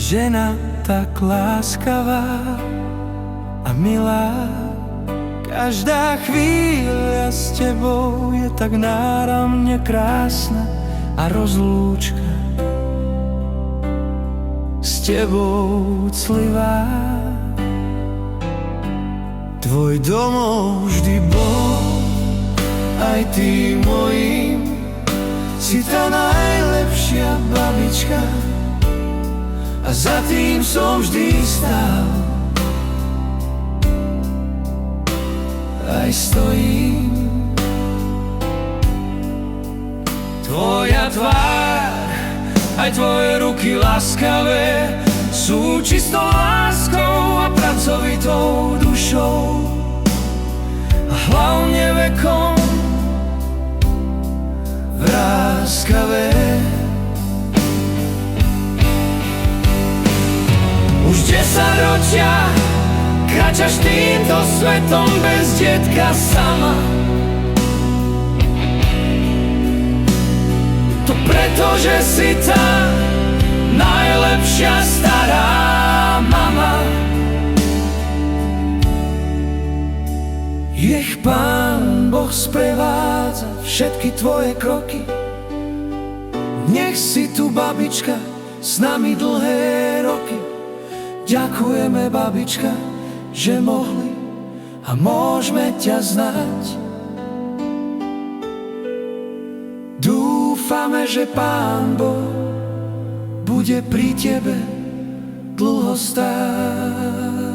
žena tak láskavá a milá. Každá chvíľa s tebou je tak náramne krásna a rozlúčka s tebou clivá. Tvoj domov vždy bol aj ty mojím, si tá najlepšia babička a za tým som vždy stál. Aj stojím. Tvoja tvár, aj tvoje ruky láskavé sú čistou láskou a pracovitou dušou a hlavne vekom vráskavé. Už 10 ročia kráčaš týmto svetom bez detka sama. To preto, že si tá najlepšia stará mama. Nech Pán Boh sprevádza všetky tvoje kroky. Nech si tu, babička, s nami dlhé roky. Ďakujeme, babička, že mohli a môžeme ťa znať. Dúfame, že Pán Boh bude pri tebe dlho stáť.